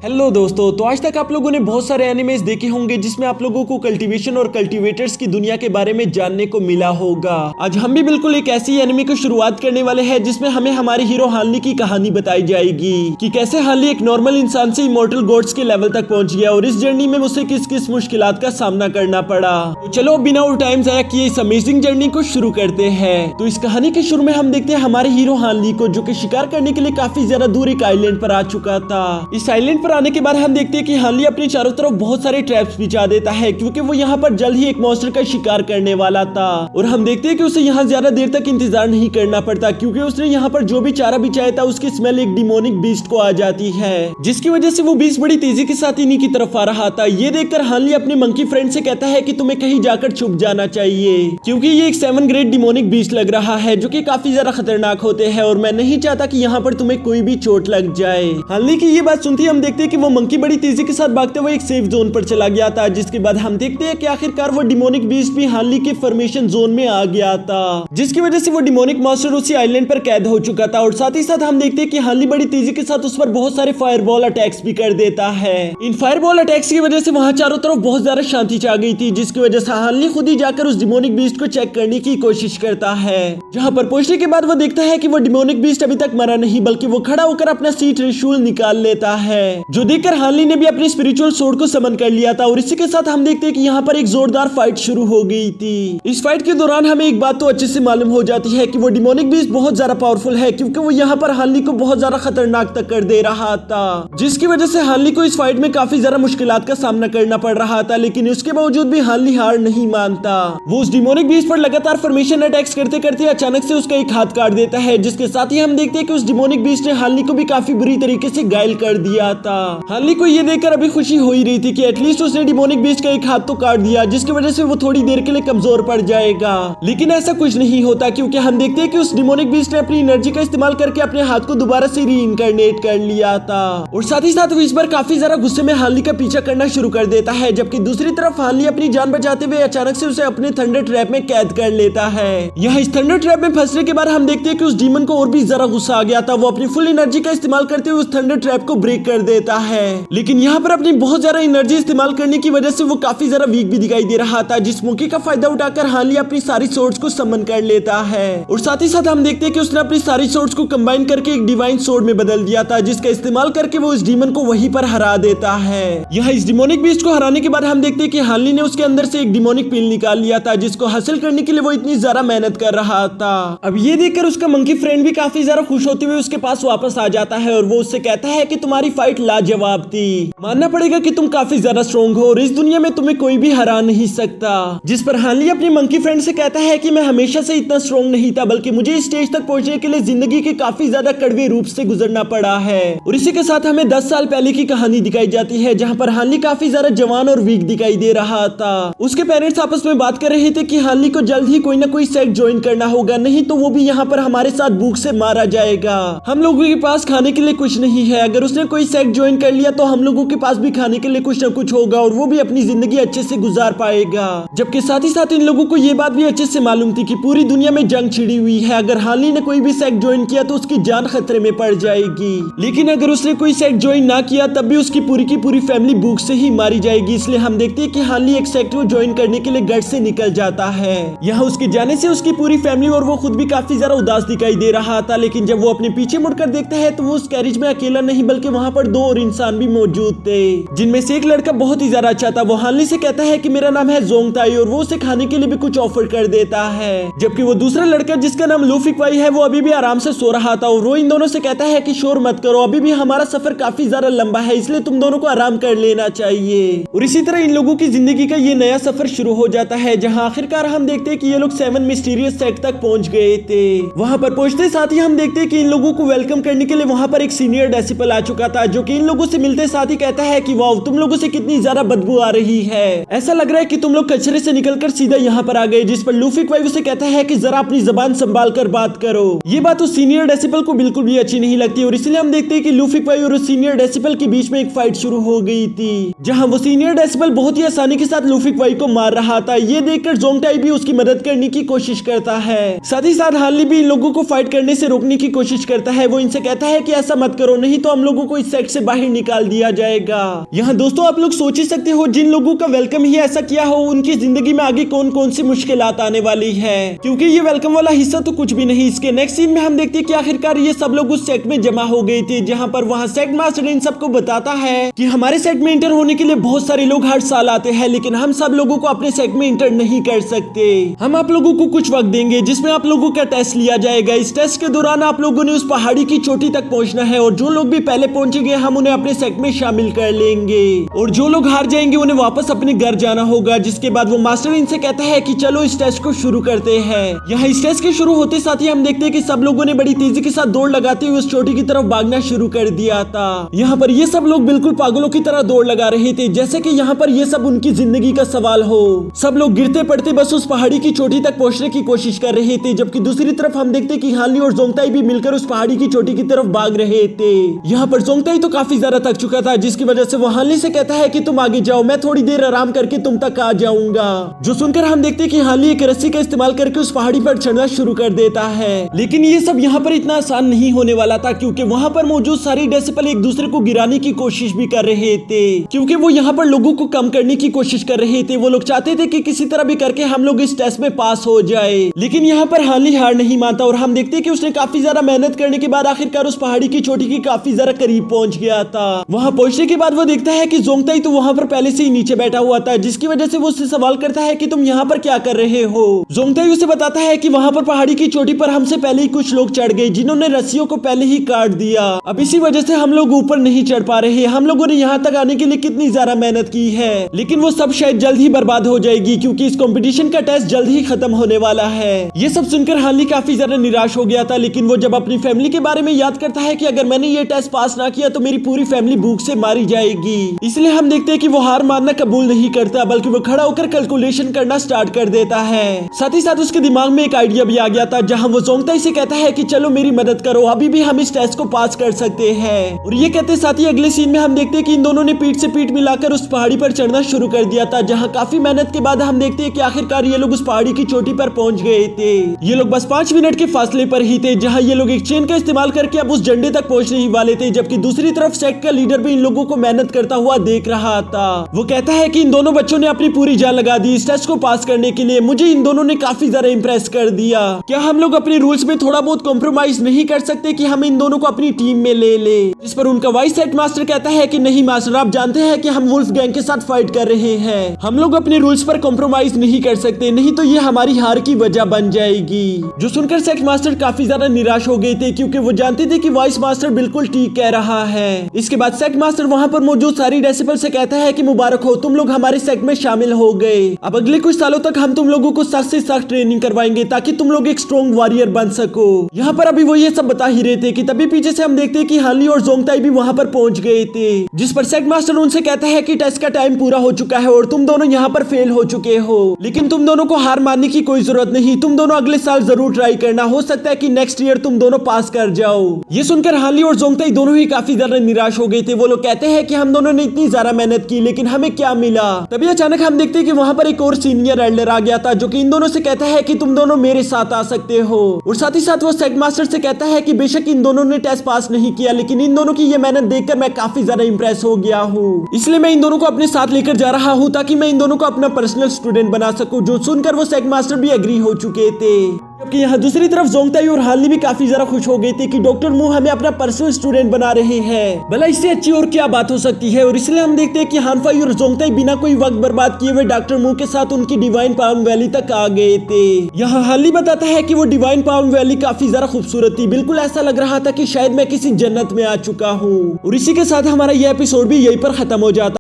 Hello दोस्तों, तो आज तक आप लोगों ने बहुत सारे एनिमेज देखे होंगे जिसमें आप लोगों को कल्टीवेशन और कल्टीवेटर्स की दुनिया के बारे में जानने को मिला होगा। आज हम भी बिल्कुल एक ऐसी एनिमे की शुरुआत करने वाले हैं जिसमें हमें हमारे हीरो हानली की कहानी बताई जाएगी कि कैसे हानली एक नॉर्मल इंसान से इमॉर्टल गॉड्स के लेवल तक पहुंच गया और इस जर्नी में उसे किस किस मुश्किलात का सामना करना पड़ा। तो चलो बिना और टाइम जाया किए इस अमेजिंग जर्नी को शुरू करते हैं। तो इस कहानी के शुरू में हम देखते हैं हमारे हीरो हानली को, जो कि शिकार करने के लिए काफी ज्यादा दूर एक आइलैंड पर आ चुका था। इस आइलैंड पर आने के बाद हम देखते हैं कि हानली अपने चारों तरफ बहुत सारे ट्रैप्स बिछा देता है, क्योंकि वो यहाँ पर जल्द ही एक मॉन्स्टर का शिकार करने वाला था। और हम देखते हैं कि उसे यहाँ ज्यादा देर तक इंतजार नहीं करना पड़ता, क्योंकि उसने यहाँ पर जो भी चारा बिछाया था उसकी स्मेल एक डिमोनिक बीस्ट को आ जाती है, जिसकी वजह से वो बीस्ट बड़ी तेजी के साथ इन्हीं की तरफ आ रहा था। ये देखकर हानली अपने मंकी फ्रेंड से कहता है कि तुम्हें कहीं जाकर छुप जाना चाहिए, क्योंकि ये एक 7 ग्रेड डिमोनिक बीस्ट लग रहा है जो कि काफी ज्यादा खतरनाक होते हैं और मैं नहीं चाहता कि यहाँ पर तुम्हें कोई भी चोट लग जाए। हानली की ये बात सुनती हम देखते हैं कि वो मंकी बड़ी तेजी के साथ भागते हुए एक सेफ जोन पर चला गया था, जिसके बाद हम देखते हैं कि आखिरकार वो डिमोनिक बीस्ट भी हानली के फॉर्मेशन जोन में आ गया था, जिसकी वजह से वो डिमोनिक मॉन्स्टर उसी आइलैंड पर कैद हो चुका था। और साथ ही साथ हम देखते हैं कि हानली बड़ी तेजी के साथ उस पर बहुत सारे फायरबॉल अटैक्स भी कर देता है। इन फायरबॉल अटैक्स की वजह से वहां चारों तरफ बहुत ज्यादा शांति छा गई थी, जिसकी वजह से हानली खुद ही जाकर उस डिमोनिक बीस्ट को चेक करने की कोशिश करता है। जहां पर पहुंचने के बाद वो देखता है कि वो डिमोनिक बीस्ट अभी तक मरा नहीं, बल्कि वो खड़ा होकर अपना सी त्रिशूल निकाल लेता है, जो देखकर हानली ने भी अपने स्पिरिचुअल सोर्ड को समन कर लिया था। और इसी के साथ हम देखते हैं कि यहाँ पर एक जोरदार फाइट शुरू हो गई थी। इस फाइट के दौरान हमें एक बात तो अच्छे से मालूम हो जाती है कि वो डिमोनिक बीस्ट बहुत ज्यादा पावरफुल है, क्योंकि वो यहाँ पर हानली को बहुत ज्यादा खतरनाक तक कर दे रहा था, जिसकी वजह से हानली को इस फाइट में काफी ज्यादा मुश्किलात का सामना करना पड़ रहा था। लेकिन उसके बावजूद भी हानली हार नहीं मानता। वो उस डिमोनिक बीस्ट पर लगातार फॉर्मेशन अटैक्स करते करते अचानक से उसका एक हाथ काट देता है, जिसके साथ ही हम देखते हैं कि उस डिमोनिक बीस्ट ने हानली को भी काफी बुरी तरीके से घायल कर दिया था। हानली को ये देखकर अभी खुशी हो ही रही थी कि एटलीस्ट उसने डिमोनिक बीस्ट का एक हाथ तो काट दिया, जिसकी वजह से वो थोड़ी देर के लिए कमजोर पड़ जाएगा। लेकिन ऐसा कुछ नहीं होता, क्योंकि हम देखते हैं कि उस डिमोनिक बीस्ट ने अपनी एनर्जी का इस्तेमाल करके अपने हाथ को दोबारा से रीइंकार्नेट कर लिया था। और साथ ही साथ वो इस बार काफी ज्यादा गुस्से में हानली का पीछा करना शुरू कर देता है, जबकि दूसरी तरफ हानली अपनी जान बचाते हुए अचानक से उसे अपने थंडर ट्रैप में कैद कर लेता है। यहाँ इस थंडर ट्रैप में फंसने के बाद हम देखते हैं कि उस डीमन को और भी ज्यादा गुस्सा आ गया था। वो अपनी फुल एनर्जी का इस्तेमाल करते हुए उस थंडर ट्रैप को ब्रेक कर देता है, लेकिन यहाँ पर अपनी बहुत ज्यादा एनर्जी इस्तेमाल करने की वजह से वो काफी ज्यादा वीक भी दिखाई दे रहा था, जिस मौके का फायदा उठाकर हानली अपनी सारी सोर्ड्स को समन कर लेता है। और साथ ही साथ हम देखते हैं कि उसने अपनी सारी सोर्ड्स को कंबाइन करके एक डिवाइन सोर्ड में बदल दिया था, जिसका इस्तेमाल करके वो उस डीमन को वहीं पर हरा देता है। यहाँ इस डिमोनिक बीस्ट को हराने के बाद हम देखते हैं कि हानली ने उसके अंदर से एक डिमोनिक पिल निकाल लिया था, जिसको हासिल करने के लिए वो इतनी ज्यादा मेहनत कर रहा था। अब ये देखकर उसका मंकी फ्रेंड भी काफी ज्यादा खुश होते हुए उसके पास वापस आ जाता है और वो उससे कहता है कि तुम्हारी फाइट लाजवाब थी, मानना पड़ेगा कि तुम काफी ज्यादा स्ट्रॉन्ग हो और इस दुनिया में तुम्हें कोई भी हरा नहीं सकता। जिस पर हानली अपनी मंकी फ्रेंड से कहता है कि मैं हमेशा से इतना स्ट्रॉन्ग नहीं था, बल्कि मुझे इस स्टेज तक पहुंचने के लिए जिंदगी के काफी ज्यादा कड़वे रूप से गुजरना पड़ा है। और इसी के साथ हमें 10 साल पहले की कहानी दिखाई जाती है, जहां पर हानली काफी ज्यादा जवान और वीक दिखाई दे रहा था। उसके पेरेंट्स आपस में बात कर रहे थे कि हानली को जल्द ही कोई ना कोई सेक्ट ज्वाइन करना होगा, नहीं तो वो भी यहाँ पर हमारे साथ भूख से मारा जाएगा। हम लोगों के पास खाने के लिए कुछ नहीं है, अगर उसने कोई सेक्ट ज्वाइन कर लिया तो हम लोगों के पास भी खाने के लिए कुछ न कुछ होगा और वो भी अपनी जिंदगी अच्छे से गुजार पाएगा। जबकि साथ ही साथ इन लोगों को ये बात भी अच्छे से मालूम थी कि पूरी दुनिया में जंग छिड़ी हुई है, अगर हानली ने कोई भी सेक्ट ज्वाइन किया तो उसकी जान खतरे में पड़ जाएगी, लेकिन अगर उसने कोई सेक्ट ज्वाइन ना किया तब भी उसकी पूरी की पूरी फैमिली भूख से ही मारी जाएगी। इसलिए हम देखते हैं कि हानली एक सेक्ट को ज्वाइन करने के लिए घर से निकल जाता है। यहाँ उसके जाने से उसकी पूरी फैमिली और वो खुद भी काफी ज्यादा उदास दिखाई दे रहा था, लेकिन जब वो अपने पीछे मुड़कर देखता है तो वो उस कैरेज में अकेला नहीं बल्कि वहाँ पर 2 और इंसान भी मौजूद थे, जिनमें से एक लड़का बहुत ही ज्यादा अच्छा था। वो हानली से कहता है कि मेरा नाम है जोंगताई और वो उसे खाने के लिए भी कुछ ऑफर कर देता है। जबकि वो दूसरा लड़का जिसका नाम लूफिक्वाई है वो अभी भी आराम से सो रहा था और वो इन दोनों से कहता है कि शोर मत करो, अभी भी हमारा सफर काफी ज्यादा लंबा है, इसलिए तुम दोनों को आराम कर लेना चाहिए। और इसी तरह इन लोगों की जिंदगी का ये नया सफर शुरू हो जाता है, जहाँ आखिरकार हम देखते हैं कि ये लोग 7 मिस्टीरियस सेक्ट तक पहुंच गए थे। वहाँ पर पहुंचते साथ ही हम देखते हैं कि इन लोगों को वेलकम करने के लिए वहाँ पर एक सीनियर डेसिपल आ चुका था, जो कि इन लोगों से मिलते साथ ही कहता है कि वाह तुम लोगों से कितनी ज्यादा बदबू आ रही है, ऐसा लग रहा है कि तुम लोग कचरे से निकलकर सीधा यहाँ पर आ गए। जिस पर लूफिक्वाई उसे कहता है कि जरा अपनी जबान संभाल कर बात करो। ये बात उस सीनियर डेसिपल को बिल्कुल भी अच्छी नहीं लगती और इसलिए हम देखते हैं कि लूफिक्वाई और उस सीनियर डेसिपल के बीच में एक फाइट शुरू हो गई थी, जहाँ वो सीनियर डेसिपल बहुत ही आसानी के साथ लूफिक्वाई को मार रहा था। ये देखकर जोंगटाई भी उसकी मदद करने की कोशिश करता है, साथ ही साथ हानली भी इन लोगों को फाइट करने से रोकने की कोशिश करता है। वो इनसे कहता है कि ऐसा मत करो, नहीं तो हम लोगों को इस सेक्ट से बाहर निकाल दिया जाएगा। यहाँ दोस्तों आप लोग सोच ही सकते हो, जिन लोगों का वेलकम ही ऐसा किया हो उनकी जिंदगी में आगे कौन कौन सी मुश्किलात आने वाली है, क्योंकि ये वेलकम वाला हिस्सा तो कुछ भी नहीं। इसके नेक्स्ट सीन में हम देखते हैं कि आखिरकार ये सब लोग उस सेट में जमा हो गए थे, जहाँ पर वहाँ सेट मास्टर इन सबको बताता है कि हमारे सेट में इंटर होने के लिए बहुत सारे लोग हर साल आते हैं, लेकिन हम सब लोगों को अपने सेट में इंटर नहीं कर सकते। हम आप लोगों को कुछ वक्त देंगे जिसमें आप लोगों का टेस्ट लिया जाएगा। इस टेस्ट के दौरान आप लोगों ने उस पहाड़ी की चोटी तक पहुंचना है, और जो लोग भी पहले पहुंचेंगे हम उन्हें अपने सेट में शामिल कर लेंगे, और जो लोग हार जाएंगे उन्हें वापस अपने घर जाना होगा। जिसके बाद वो मास्टर इनसे कहता है कि चलो इस टेस्ट को शुरू करते हैं। यहाँ इस टेस्ट के शुरू होते साथ ही हम देखते हैं कि सब लोगों ने बड़ी तेजी के साथ दौड़ लगाते हुए उस चोटी की तरफ भागना शुरू कर दिया था। यहाँ पर ये सब लोग बिल्कुल पागलों की तरह दौड़ लगा रहे थे, जैसे कि यहाँ पर ये सब उनकी जिंदगी का सवाल हो। सब लोग गिरते पड़ते बस उस पहाड़ी की चोटी तक पहुंचने की कोशिश कर रहे थे, जबकि दूसरी तरफ हम देखते कि हानली और जोंगताई भी मिलकर उस पहाड़ी की चोटी की तरफ भाग रहे थे। यहाँ पर जोंगताई तो काफी ज्यादा थक चुका था, जिसकी वजह से वो हानली से कहता है कि तुम आगे जाओ, मैं थोड़ी देर आराम करके तुम तक आ जाऊंगा। जो सुनकर हम देखते कि हानली एक रस्सी का इस्तेमाल करके उस पहाड़ी पर चढ़ना शुरू कर देता है। लेकिन ये सब यहाँ पर इतना आसान नहीं होने वाला था, क्योंकि वहाँ पर मौजूद सारी डेसिबल एक दूसरे को गिराने की कोशिश भी कर रहे थे, क्योंकि वो यहाँ पर लोगों को कम करने की कोशिश कर रहे थे। वो लोग चाहते थे कि किसी तरह भी करके हम लोग इस टेस्ट में पास हो जाए, लेकिन यहाँ पर हानली हार नहीं मानता, और हम देखते कि उसने काफी ज्यादा मेहनत करने के बाद आखिरकार उस पहाड़ी की चोटी की काफी ज्यादा करीब पहुंच गया था। वहाँ पहुंचने के बाद वो देखता है कि जोंगताई तो वहाँ पर पहले से ही नीचे बैठा हुआ था, जिसकी वजह से वो उससे सवाल करता है कि तुम यहाँ पर क्या कर रहे हो। जोंगताई उसे बताता है कि वहाँ पर पहाड़ी की चोटी पर हमसे पहले ही कुछ लोग चढ़ गए, जिन्होंने रस्सियों को पहले ही काट दिया। अब इसी वजह से हम लोग ऊपर नहीं चढ़ पा रहे। हम लोगों ने यहाँ तक आने के लिए कितनी ज्यादा मेहनत की है, लेकिन वो सब शायद जल्द ही बर्बाद हो जाएगी, क्योंकि इस कंपटीशन का टेस्ट जल्द ही खत्म होने वाला है। ये सब सुनकर हानली काफी ज्यादा निराश हो गया था, लेकिन वो जब अपनी फैमिली के बारे में याद करता है कि अगर मैंने ये टेस्ट पास ना किया तो मेरी पूरी फैमिली भूख से मारी जाएगी, इसलिए हम देखते हैं कि वो हार मानना कबूल नहीं करता, बल्कि वो खड़ा होकर कैलकुलेशन करना स्टार्ट कर देता है। साथ ही साथ उसके दिमाग में एक आइडिया भी आ गया था, जहाँ वो जोंगताई से कहता है कि चलो मेरी मदद करो, अभी भी हम इस टेस्ट को पास कर सकते हैं। और ये कहते साथ ही अगले सीन में हम देखते हैं कि इन दोनों ने पीठ से पीठ मिलाकर उस पहाड़ी पर चढ़ना शुरू कर दिया था, जहाँ काफी मेहनत के बाद हम देखते हैं कि आखिरकार ये लोग उस पहाड़ी की चोटी पर पहुंच गए थे। ये लोग बस 5 मिनट के फासले पर ही थे, जहाँ ये लोग एक चेन का इस्तेमाल करके अब उस झंडे तक पहुंचने ही वाले थे, जबकि दूसरी तरफ सेक्ट का लीडर भी इन लोगों को मेहनत करता हुआ देख रहा था। वो कहता है कि इन दोनों बच्चों ने अपनी पूरी जान लगा दी इस टेस्ट को पास करने के लिए, मुझे इन दोनों ने काफी ज्यादा इंप्रेस कर दिया। क्या हम लोग अपने रूल्स में थोड़ा बहुत कॉम्प्रोमाइज नहीं कर सकते कि हम इन दोनों को अपनी टीम में ले ले? जिस पर उनका वाइस हेड मास्टर कहता है कि नहीं मास्टर, आप जानते हैं कि हम वुल्फ गैंग के साथ फाइट कर रहे हैं, हम लोग अपने रूल्स पर कॉम्प्रोमाइज नहीं कर सकते, नहीं तो ये हमारी हार की वजह बन जाएगी। जो सुनकर सेक्ट मास्टर काफी ज्यादा निराश हो गए थे, क्योंकि वो जानते थे कि वाइस मास्टर बिल्कुल ठीक कह रहा है। इसके बाद सेक्ट मास्टर वहाँ पर मौजूद सारी डेसिबल से कहता है कि मुबारक हो, तुम लोग हमारे सेक्ट में शामिल हो गए। अब अगले कुछ सालों तक हम तुम लोगों को सख्त से सख्त ट्रेनिंग करवाएंगे, ताकि तुम लोग एक स्ट्रॉन्ग वॉरियर बन सको। यहाँ पर अभी वो ये सब बता ही रहे थे कि तभी पीछे से हम देखते हैं कि हानली और जोंगताई भी वहाँ पर पहुंच गए थे, जिस पर सेक्ट मास्टर उनसे कहता है कि टेस्ट का टाइम पूरा हो चुका है और तुम दोनों यहाँ पर फेल हो चुके हो, लेकिन तुम दोनों को हार मानने की कोई जरूरत नहीं, तुम दोनों अगले साल जरूर ट्राई करना, हो सकता है कि नेक्स्ट ईयर तुम दोनों पास कर जाओ। ये सुनकर हानली और जोंगताई दोनों ही काफी ज्यादा निराश हो गए थे। वो लोग कहते हैं कि हम दोनों ने इतनी ज्यादा मेहनत की, लेकिन हमें क्या मिला? तभी अचानक हम देखते हैं कि वहाँ पर एक और सीनियर एल्डर आ गया था, जो कि इन दोनों से कहता है कि तुम दोनों मेरे साथ आ सकते हो। और साथ ही साथ वो सेक्ट मास्टर से कहता है कि बेशक इन दोनों ने टेस्ट पास नहीं किया, लेकिन इन दोनों की ये मेहनत देखकर मैं काफी ज्यादा इंप्रेस हो गया हूँ, इसलिए मैं इन दोनों को अपने साथ लेकर जा रहा हूँ, ताकि मैं इन दोनों को अपना पर्सनल स्टूडेंट बना सकूं। जो सुनकर वो सेक्ट मास्टर भी एग्री हो चुके थे। जबकि यहाँ दूसरी तरफ जोंगताई और हानली भी काफी ज्यादा खुश हो गए थे कि डॉक्टर मू हमें अपना पर्सनल स्टूडेंट बना रहे हैं, भला इससे अच्छी और क्या बात हो सकती है। और इसलिए हम देखते हैं कि हानफाई और जोंगताई बिना कोई वक्त बर्बाद किए हुए डॉक्टर मू के साथ उनकी डिवाइन पाम वैली तक आ गए थे। यहाँ हानली बताता है कि वो डिवाइन पाम वैली काफी ज्यादा खूबसूरत थी, बिल्कुल ऐसा लग रहा था कि शायद मैं किसी जन्नत में आ चुका हूँ। और इसी के साथ हमारा यह एपिसोड भी यहीं पर खत्म हो जाता।